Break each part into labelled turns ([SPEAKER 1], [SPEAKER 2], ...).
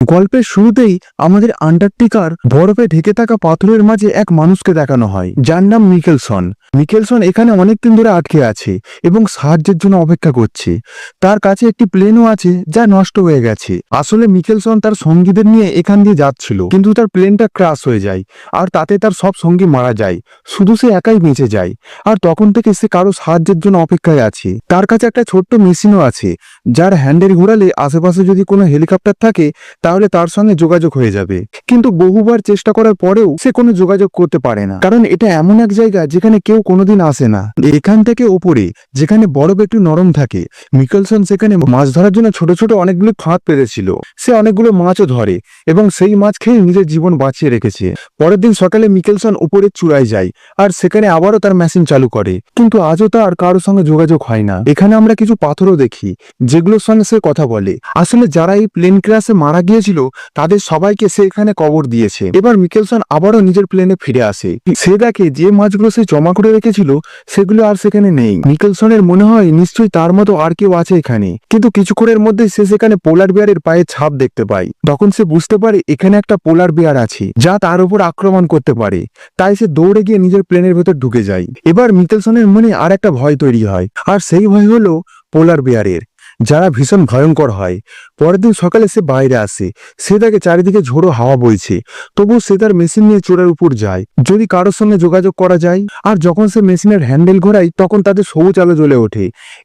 [SPEAKER 1] গল্পের শুরুতেই আমাদের আন্টার্কটিকার বরফে ঢেকে থাকা পাথরের মাঝে এক মানুষকে দেখানো হয়, যার নাম মিকেলসন। মিকেলসন এখানে অনেকদিন ধরে আটকে আছে এবং সাহায্যের জন্য অপেক্ষা করছে। তার কাছে একটি প্লেনও আছে যা নষ্ট হয়ে গেছে। আসলে মিকেলসন তার সঙ্গীদের নিয়ে এখান দিয়ে যাচ্ছিল, কিন্তু তার প্লেনটা ক্রাশ হয়ে যায় আর তাতে তার সব সঙ্গী মারা যায়, শুধু সে একাই বেঁচে যায়। আর তখন থেকে সে কারো সাহায্যের জন্য অপেক্ষায় আছে। তার কাছে একটা ছোট্ট মেশিনও আছে, যার হ্যান্ডেল ঘোরালে আশেপাশে যদি কোনো হেলিকপ্টার থাকে তাহলে তার সঙ্গে যোগাযোগ হয়ে যাবে। কিন্তু বহুবার চেষ্টা করার পরেও সে কোনো যোগাযোগ করতে পারে না, কারণ এটা এমন এক জায়গা যেখানে কেউ কোনোদিন আসে না। এখান থেকে ওপরে যেখানে বরফ একটু নরম থাকে, মিকেলসন সেখানে মাছ ধরার জন্য ছোট ছোট অনেকগুলো ফাঁদ পেতেছিল। সে অনেকগুলো মাছও ধরে এবং সেই মাছ খেয়ে নিজের জীবন বাঁচিয়ে রেখেছে। পরের দিন সকালে মিকেলসন উপরের চূড়ায় যায় আর সেখানে আবারও তার মেশিন চালু করে, কিন্তু আজও তার কারোর সঙ্গে যোগাযোগ হয় না। এখানে আমরা কিছু পাথরও দেখি যেগুলোর সঙ্গে সে কথা বলে। আসলে যারা এই প্লেন ক্র্যাশে মারা গিয়েছিল তাদের সবাইকে সে এখানে কবর দিয়েছে। এবার মিকেলসন আবারও নিজের প্লেনে ফিরে আসে। সে দেখে যে মাছগুলো সে জমা করে রেখেছিল সেগুলো আর সেখানে নেই। মিকেলসনের মনে হয় নিশ্চয়ই তার মতো আর কেউ আছে এখানে, কিন্তু কিছুক্ষণের মধ্যে সে সেখানে পোলার বিয়ারের পায়ের ছাপ দেখতে পায়। তখন সে বুঝতে পারে এখানে একটা পোলার বিয়ার আছে যা তার উপর আক্রমণ করতে পারে। তাই সে দৌড়ে গিয়ে নিজের প্লেনের ভেতর ঢুকে যায়। এবার মিকেলসনের মনে আর একটা ভয় তৈরি হয়, আর সেই ভয় হলো পোলার বিয়ারের, যারা ভীষণ ভয়ঙ্কর হয়। পরের দিন সকালে সে বাইরে আসে। সে দেখে চারিদিকে ঝোড়ো হাওয়া বইছে, তবু সে তার মেশিন নিয়ে চূড়ার উপর যায় যদি কারোর সঙ্গে যোগাযোগ করা যায়। আর যখন সে মেশিনের হ্যান্ডেল ঘোরায় তখন তাদের সবুজ আলো জ্বলে ওঠে।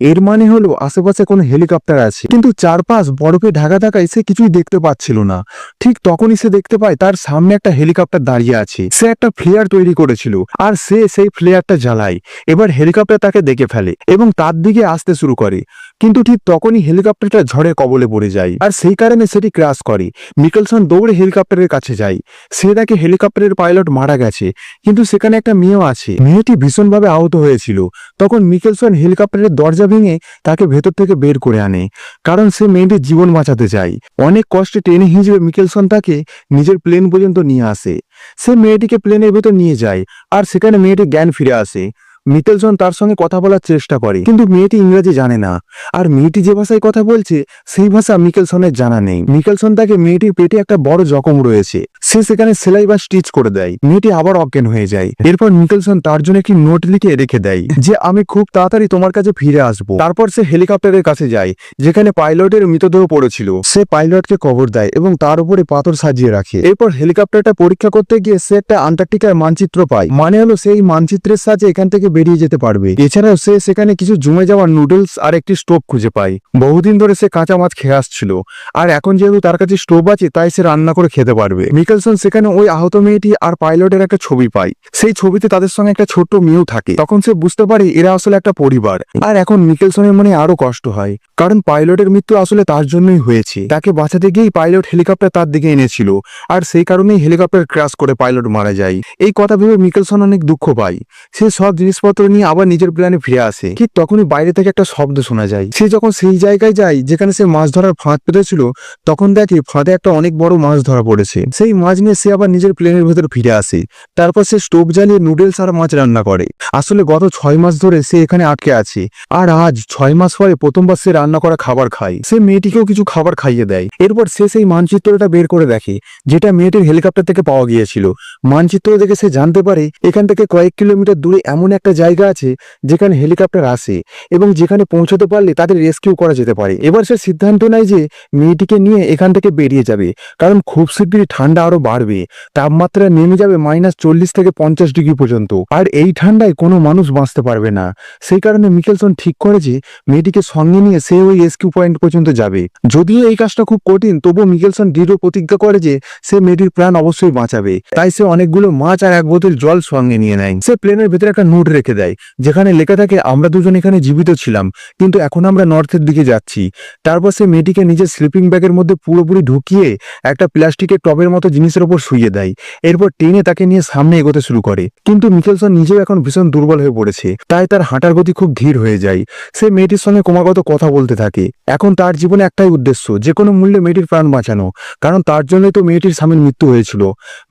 [SPEAKER 1] এর মানে হলো আশেপাশে কোনো হেলিকপ্টার আছে, কিন্তু চারপাশ বরফে ঢাকা থাকায় সে কিছুই দেখতে পাচ্ছিল না। ঠিক তখনই সে দেখতে পায় তার সামনে একটা হেলিকপ্টার দাঁড়িয়ে আছে। সে একটা ফ্লেয়ার তৈরি করেছিল আর সে সেই ফ্লেয়ারটা জ্বালায়। এবার হেলিকপ্টার তাকে দেখে ফেলে এবং তার দিকে আসতে শুরু করে, কিন্তু ঠিক তখনই হেলিকপ্টারটা ঝড়ে কবলে পড়ে যায় আর সেই কারণে সেটি ক্র্যাশ করে। মিকেলসন দৌড়ে হেলিকপ্টারের কাছে যায়। সে দেখে হেলিকপ্টারের পাইলট মারা গেছে, কিন্তু সেখানে একটা মেয়েও আছে। মেয়েটি ভীষণভাবে আহত হয়েছিল। তখন মিকেলসন হেলিকপ্টারের দরজা ভেঙে তাকে ভেতর থেকে বের করে আনে, কারণ সে মেয়েটির জীবন বাঁচাতে চায়। অনেক কষ্টে টেনে হিঁচড়ে মিকেলসন তাকে নিজের প্লেন পর্যন্ত নিয়ে আসে। সে মেয়েটিকে প্লেনের ভেতর নিয়ে যায় আর সেখানে মেয়েটির জ্ঞান ফিরে আসে। মিকেলসন তার সঙ্গে কথা বলার চেষ্টা করে, কিন্তু মেয়েটি ইংরেজি জানে না, আর মেয়েটি যে ভাষায় কথা বলছে সেই ভাষা মিকেলসনের জানা নেই। মিকেলসন তাকে মেয়েটির পেটে একটা বড় জখম রয়েছে, সে সেখানে সেলাই বা স্টিচ করে দেয়। মেয়েটি আবার অজ্ঞান হয়ে যায়। এরপর মিকেলসন তার জন্য একটি নোট লিখে রেখে দেয় যে আমি খুব তাড়াতাড়ি তোমার কাছে ফিরে আসবো। তারপর সে হেলিকপ্টারের কাছে যায় যেখানে পাইলটের মৃতদেহ পড়েছিল। সে পাইলটকে কবর দেয় এবং তার উপরে পাথর সাজিয়ে রাখে। এরপর হেলিকপ্টারটা পরীক্ষা করতে গিয়ে সে একটা আন্টার্কটিকার মানচিত্র পায়, মানে হলো সেই মানচিত্রের সাহায্যে এখান থেকে বেরিয়ে যেতে পারবে। এছাড়াও সে সেখানে কিছু জমে যাওয়া নুডলস আর একটি স্টোভ খুঁজে পায়। বহুদিন ধরে সে কাঁচা মাছ খেয়ে আসছিল, আর এখন যেহেতু তার কাছে স্টোভ আছে তাই সে রান্না করে খেতে পারবে। মিকেলসন সেখানে ওই আহত মেয়েটি আর পাইলটের একটা ছবি পায়। সেই ছবিতে তাদের সঙ্গে একটা ছোট্ট মেয়েও থাকে। তখন সে বুঝতে পারে এরা আসলে একটা পরিবার। আর এখন মিকেলসনের মনে আরো কষ্ট হয়, কারণ পাইলটের মৃত্যু আসলে তার জন্যই হয়েছে। তাকে বাঁচাতে গিয়েই পাইলট হেলিকপ্টার তার দিকে এনেছিল, আর সেই কারণেই হেলিকপ্টার ক্র্যাশ করে পাইলট মারা যায়। এই কথা ভেবে মিকেলসন অনেক দুঃখ পায়। সে সব জিনিসপত্র নিয়ে আবার নিজের প্ল্যানে ফিরে আসে। ঠিক তখনই বাইরে থেকে একটা শব্দ শোনা যায়। সে যখন সেই জায়গায় যায় যেখানে সে মাছ ধরার ফাঁদ পেতেছিল, তখন দেখে ফাঁদে একটা অনেক বড় মাছ ধরা পড়েছে। সেই মাছ নিয়ে সে আবার নিজের প্লেনের ভেতর ফিরে আসে। তারপর সে স্টোভ জ্বালিয়ে নুডলস আর মাছ রান্না করে। আসলে গত 6 মাস ধরে সে এখানে আটকে আছে, আর আজ 6 মাস পরে প্রথমবার সে রান্না করা খাবার খায়। সে মেয়েটিকেও কিছু খাবার খাইয়ে দেয়। এরপর সে সেই মানচিত্রটা বের করে দেখে যেটা মেয়েটির হেলিকপ্টার থেকে পাওয়া গিয়েছিল। মানচিত্র দেখে সে জানতে পারে এখান থেকে কয়েক কিলোমিটার দূরে এমন একটা জায়গা আছে যেখানে হেলিকপ্টার আসে এবং যেখানে পৌঁছতে পারলে তাদের রেস্কিউ করা যেতে পারে। এবার সে সিদ্ধান্ত নেয় যে মেয়েটিকে নিয়ে এখান থেকে বেরিয়ে যাবে, কারণ খুব শীঘ্রই ঠান্ডা আরো বাড়বে। তাপমাত্রা নেমে যাবে -40 থেকে 50 ডিগ্রি পর্যন্ত, আর এই ঠান্ডায় কোনো মানুষ বাঁচতে পারবে না। সেই কারণে মিকেলসন ঠিক করে যে মেয়েটিকে সঙ্গে নিয়ে সে ওই রেস্কিউ পয়েন্ট পর্যন্ত যাবে। যদিও এই কাজটা খুব কঠিন, তবুও মিকেলসন দৃঢ় প্রতিজ্ঞা করে যে সে মেয়েটির প্রাণ অবশ্যই বাঁচাবে। তাই সে অনেকগুলো মাছ আর এক বোতল জল সঙ্গে নিয়ে নেয়। সে প্লেনের ভেতরে একটা নোট রেখে দেয় যেখানে লেখা থাকে আমরা দুজন এখানে জীবিত ছিলাম, কিন্তু এখন আমরা নর্থের দিকে যাচ্ছি। তারপর সে মেয়েটিকে নিজের স্লিপিং ব্যাগের মধ্যে পুরোপুরি ঢুকিয়ে একটা প্লাস্টিকের টবের মতো জিনিস জিনিসের উপর শুইয়ে দেয়। এরপর টেনে তাকে নিয়ে সামনে এগোতে শুরু করে। কিন্তু মিকেলসন নিজেও এখন ভীষণ দুর্বল হয়ে পড়েছে, তাই তার হাঁটার গতি খুব ধীর হয়ে যায়। সে মেয়েটির সঙ্গে ক্রমাগত কথা বলতে থাকে। এখন তার জীবনে একটাই উদ্দেশ্য, যে কোনো মূল্যে মেয়েটির প্রাণ বাঁচানো, কারণ তার জন্যই তো মেয়েটির স্বামীর মৃত্যু হয়েছিল।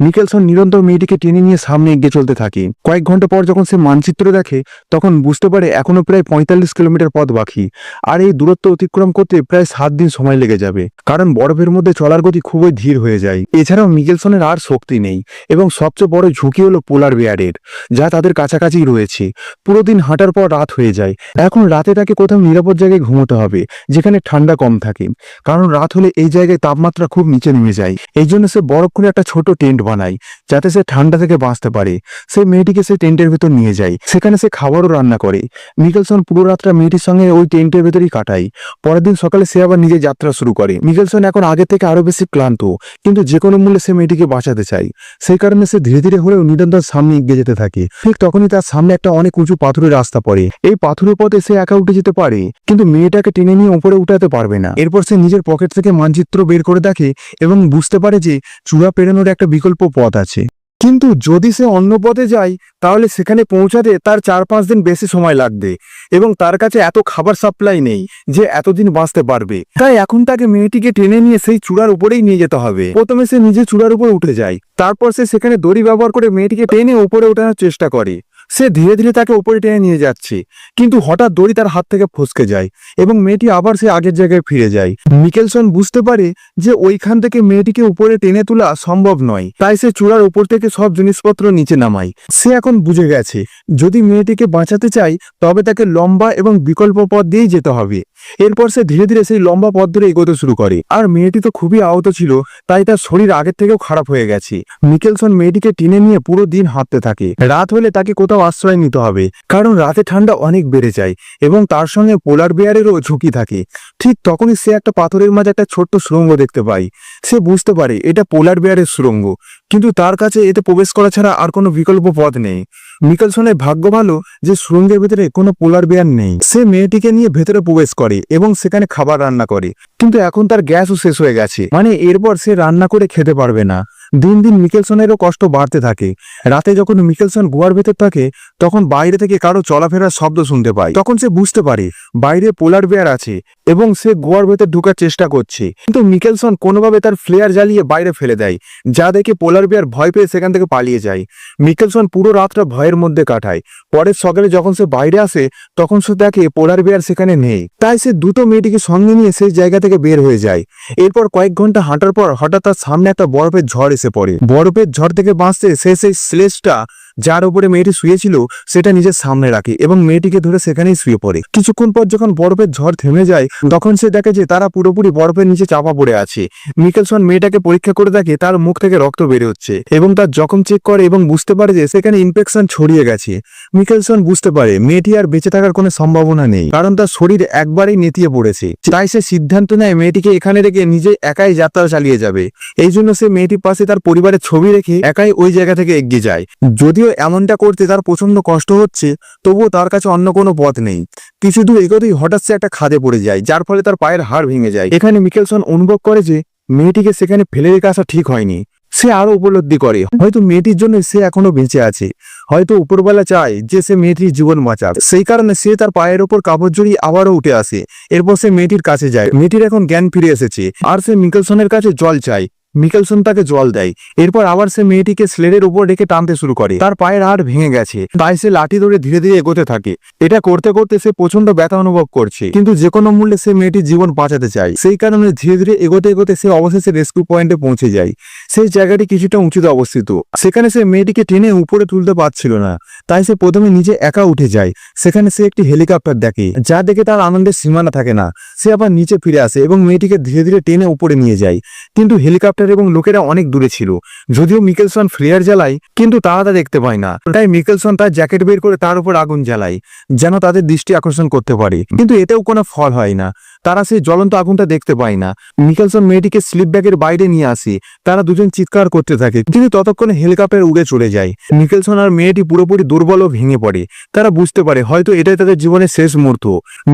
[SPEAKER 1] মিকেলসন নিরন্তর মেয়েটিকে টেনে নিয়ে সামনে এগিয়ে চলতে থাকে। কয়েক ঘন্টা পর যখন সে মানচিত্র দেখে, তখন বুঝতে পারে এখনো প্রায় 45 কিলোমিটার পথ বাকি, আর এই দূরত্ব অতিক্রম করতে প্রায় 7 দিন সময় লেগে যাবে, কারণ বরফের মধ্যে চলার গতি খুবই ধীর হয়ে যায়। এছাড়াও মিকেলসনের আর শক্তি নেই, এবং সবচেয়ে বড় ঝুঁকি হলো পোলার বেয়ারের, যা তাদের কাছাকাছি রয়েছে। পুরো দিন হাঁটার পর রাত হয়ে যায়। এখন রাতে তাকে কোথাও নিরাপদ জায়গায় ঘুমোতে হবে, যেখানে ঠান্ডা কম থাকে, কারণ রাত হলে এই জায়গায় তাপমাত্রা খুব নিচে নেমে যায়। এই জন্য সে বরফ করে একটা ছোট টেন্ট বানায়, যাতে সে ঠান্ডা থেকে বাঁচতে পারে। সে মেয়েটিকে সে টেন্টের ভেতর নিয়ে যায়, সেখানে সে খাবারও রান্না করে। মিকেলসন পুরো রাতটা মেয়েটির সঙ্গে ওই টেন্টের ভেতরেই কাটায়। পরের দিন সকালে সে আবার নিজের যাত্রা শুরু করে। মিকেলসন এখন আগে থেকে আরো বেশি ক্লান্ত, কিন্তু যে কোনো মূল্যে সে মেয়েটিকে বাঁচাতে চায়। সেই কারণে সে ধীরে ধীরে হলেও নিরন্তর সামনে এগিয়ে যেতে থাকে। ঠিক তখনই তার সামনে একটা অনেক উঁচু পাথরের রাস্তা পড়ে। এই পাথরের পথে সে একা উঠে যেতে পারে, কিন্তু মেয়েটাকে টেনে নিয়ে উপরে উঠাতে পারবে না। এরপর সে নিজের পকেট থেকে মানচিত্র বের করে দেখে এবং বুঝতে পারে যে চূড়া পেরোনোর একটা বিকল্প পথ আছে। কিন্তু যদি সে অন্য পথে যায়, তাহলে সেখানে পৌঁছাতে তার 4-5 দিন বেশি সময় লাগবে, এবং তার কাছে এত খাবার সাপ্লাই নেই যে এতদিন বাঁচতে পারবে। তাই এখন তাকে মেয়েটিকে টেনে নিয়ে সেই চূড়ার উপরেই নিয়ে যেতে হবে। প্রথমে সে নিজে চূড়ার উপর উঠে যায়, তারপর সে সেখানে দড়ি ব্যবহার করে মেয়েটিকে টেনে উপরে ওঠানোর চেষ্টা করে। সে ধীরে ধীরে তাকে উপরে টেনে নিয়ে যাচ্ছে, কিন্তু হঠাৎ দড়ি তার হাত থেকে ফসকে যায় এবং মেয়েটি আবার সে আগের জায়গায় ফিরে যায়। মিকেলসন বুঝতে পারে যে ওইখান থেকে মেয়েটিকে উপরে টেনে তোলা সম্ভব নয়, তাই সে চূড়ার উপর থেকে সব জিনিসপত্র নিচে নামায়। সে এখন বুঝে গেছে, যদি মেয়েটিকে বাঁচাতে চায় তবে তাকে লম্বা এবং বিকল্প পথ দিয়েই যেতে হবে। এরপর সে ধীরে ধীরে সেই লম্বা পথ ধরে এগোতে শুরু করে। আর মেয়েটি তো খুবই আহত ছিল, তাই তার শরীর আগের থেকেও খারাপ হয়ে গেছে। মিকেলসন মেয়েটিকে টেনে নিয়ে পুরো দিন হাঁটতে থাকে। রাত হলে তাকে কোথাও আশ্রয় নিতে হবে, কারণ রাতে ঠান্ডা অনেক বেড়ে যায় এবং তার সঙ্গে পোলার বেয়ারেরও ঝুঁকি থাকে। ঠিক তখনই সে একটা পাথরের মাঝে একটা ছোট্ট সুড়ঙ্গ দেখতে পায়। সে বুঝতে পারে এটা পোলার বেয়ারের সুড়ঙ্গ, কিন্তু তার কাছে এতে প্রবেশ করা ছাড়া আর কোনো বিকল্প পথ নেই। মিকেলসনের ভাগ্য ভালো যে সুড়ঙ্গের ভেতরে কোনো পোলার বেয়ার নেই। সে মেয়েটিকে নিয়ে ভেতরে প্রবেশ করে এবং সেখানে খাবার রান্না করে, কিন্তু এখন তার গ্যাসও শেষ হয়ে গেছে, মানে এরপর সে রান্না করে খেতে পারবে না। দিন দিন মিকেলসনেরও কষ্ট বাড়তে থাকে। রাতে যখন মিকেলসন গুহার ভেতর থাকে, তখন বাইরে থেকে কারো চলাফেরার শব্দ শুনতে পায়। তখন সে বুঝতে পারে বাইরে পোলার বেয়ার আছে এবং সে গুহার ভেতর ঢোকার চেষ্টা করছে, কিন্তু মিকেলসন কোনোভাবে তার ফ্লেয়ার জ্বালিয়ে বাইরে ফেলে দেয়, যা দেখে পোলার বেয়ার ভয় পেয়ে সেখান থেকে পালিয়ে যায়। মিকেলসন পুরো রাতটা ভয়ের মধ্যে কাটায়। পরের সকালে যখন সে বাইরে আসে, তখন সে দেখে পোলার বেয়ার সেখানে নেই। তাই সে দ্রুত মেয়েটিকে সঙ্গে নিয়ে সেই জায়গা থেকে বের হয়ে যায়। এরপর কয়েক ঘন্টা হাঁটার পর হঠাৎ তার সামনে একটা বরফের ঝড় এসে পড়ে। বরফের ঝড় থেকে বাঁচতে সে সেই স্লেজটা যার উপরে মেয়েটি শুয়েছিল সেটা নিজের সামনে রাখে এবং মেয়েটিকে ধরে সেখানেই শুয়ে পড়ে। কিছুক্ষণ পর যখন বরফের ঝড় থেমে যায়, তখন সে দেখে যে তারা পুরোপুরি বরফের নিচে চাপা পড়ে আছে। মিকেলসন মেয়েটাকে পরীক্ষা করে দেখে তার মুখ থেকে রক্ত বের হচ্ছে এবং তার জখম চেক করে এবং বুঝতে পারে যে সেখানে ইনফেকশন ছড়িয়ে গেছে। মিকেলসন বুঝতে পারে মেয়েটি আর বেঁচে থাকার কোনো সম্ভাবনা নেই, কারণ তার শরীর একবারেই নেতিয়ে পড়েছে। তাই সে সিদ্ধান্ত নেয় মেয়েটিকে এখানে রেখে নিজে একাই যাত্রা চালিয়ে যাবে। এই জন্য সে মেয়েটির পাশে তার পরিবারের ছবি রেখে একাই ওই জায়গা থেকে এগিয়ে যায়। যদিও এমনটা করতে তার প্রচন্ড কষ্ট হচ্ছে, তবুও তার কাছে অন্য কোনো পথ নেই। কিছু দূর এগোতেই হঠাৎ সে একটা খাদে পড়ে যায়, যার ফলে তার পায়ের হাড় ভেঙে যায়। এখানে মিকেলসন অনুভব করে যে মেয়েটিকে সেখানে ফেলে রেখে আসা ঠিক হয়নি। সে আরো উপলব্ধি করে হয়তো মেয়েটির জন্য সে এখনো বেঁচে আছে, হয়তো উপরবেলা চায় যে সে মেয়েটির জীবন বাঁচাক। সেই কারণে সে তার পায়ের ওপর কাপড় জড়িয়ে আবারও উঠে আসে। এরপর সে মেয়েটির কাছে যায়। মেয়েটির এখন জ্ঞান ফিরে এসেছে আর সে মিকেলসনের কাছে জল চায়। মিকেলসন তাকে জল দেয়। এরপর আবার সে মেয়েটিকে স্লেডের উপর রেখে টানতে শুরু করে। তার পায়ের হাড় ভেঙে গেছে, তাই সে লাঠি ধরে ধীরে ধীরে এগোতে থাকে। এটা করতে করতে সে প্রচন্ড ব্যথা অনুভব করছে, কিন্তু যে কোনো মূল্যে সে মেয়েটির জীবন বাঁচাতে চায়। সেই কারণে ধীরে ধীরে এগোতে এগোতে সে অবশেষে রেস্কিউ পয়েন্টে পৌঁছে যায়। সেই জায়গাটি কিছুটা উঁচুতে অবস্থিত। সেখানে সে মেয়েটিকে টেনে উপরে তুলতে পারছিল না, তাই সে প্রথমে নিজে একা উঠে যায়। সেখানে সে একটি হেলিকপ্টার দেখে, যা দেখে তার আনন্দের সীমানা থাকে না। সে আবার নিচে ফিরে আসে এবং মেয়েটিকে ধীরে ধীরে টেনে উপরে নিয়ে যায়, কিন্তু হেলিকপ্টার এবং লোকেরা অনেক দূরে ছিল। যদিও মিকেলসন ফ্লেয়ার জ্বালায়, কিন্তু তারা তা দেখতে পায় না। তাই মিকেলসন তার জ্যাকেট বের করে তার উপর আগুন জ্বালায়, যেন তাদের দৃষ্টি আকর্ষণ করতে পারে, কিন্তু এতেও কোনো ফল হয় না। তারা সেই জ্বলন্ত আগুনটা দেখতে পায় না। মিকেলসন মেয়েটিকে স্লিপ ব্যাগের বাইরে নিয়ে আসে। তারা দুজন চিৎকার করতে থাকে, কিন্তু ততক্ষণে হেলিকপ্টার উড়ে চলে যায়। মিকেলসন আর মেয়েটি পুরোপুরি দুর্বল ও ভেঙে পড়ে। তারা বুঝতে পারে হয়তো এটাই তাদের জীবনের শেষ মুহূর্ত।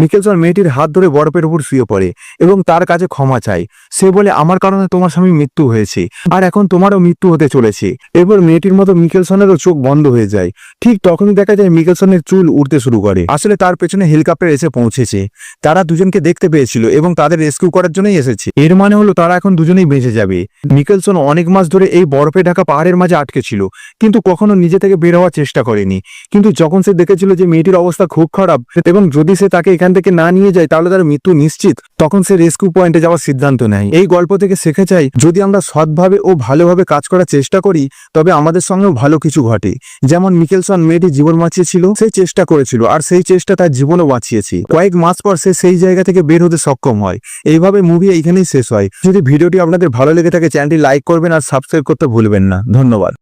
[SPEAKER 1] মিকেলসন মেয়েটির হাত ধরে বরফের উপর শুয়ে পড়ে এবং তার কাছে ক্ষমা চায়। সে বলে, আমার কারণে তোমার স্বামী মৃত্যু মৃত্যু হয়েছে, আর এখন তোমারও মৃত্যু হতে চলেছে। এরপর মেয়েটির মতো মিকেলসনেরও চোখ বন্ধ হয়ে যায়। ঠিক তখনই দেখা যায় মিকেলসনের চুল উড়তে শুরু করে। আসলে তার পেছনে হেলিকপ্টার এসে পৌঁছেছে। তারা দুজনকে দেখতে পেয়েছিল এবং তাদের রেস্কিউ করার জন্যই এসেছে। এর মানে হলো তারা এখন দুজনেই বেঁচে যাবে। মিকেলসন অনেক মাস ধরে এই বরফে ঢাকা পাহাড়ের মাঝে আটকে ছিল, কিন্তু কখনো নিজে থেকে বের হওয়ার চেষ্টা করেনি। কিন্তু যখন সে দেখেছিল যে মেয়েটির অবস্থা খুব খারাপ এবং যদি সে তাকে এখান থেকে না নিয়ে যায় তাহলে তার মৃত্যু নিশ্চিত, তখন সে রেস্কিউ পয়েন্টে যাওয়ার সিদ্ধান্ত নেয়। এই গল্প থেকে শেখা যায়, যদি আমরা সৎভাবে ও ভালোভাবে কাজ করার চেষ্টা করি তবে আমাদের সঙ্গেও ভালো কিছু ঘটে। যেমন মিকেলসন মেয়েটির জীবন বাঁচিয়েছিল, সে চেষ্টা করেছিল আর সেই চেষ্টা তার জীবনও বাঁচিয়েছে। কয়েক মাস পর সে সেই জায়গা থেকে বের হতে সক্ষম হয়। এইভাবে মুভি এইখানেই শেষ হয়। যদি ভিডিওটি আপনাদের ভালো লেগে থাকে চ্যানেলটি লাইক করবেন আর সাবস্ক্রাইব করতে ভুলবেন না। ধন্যবাদ।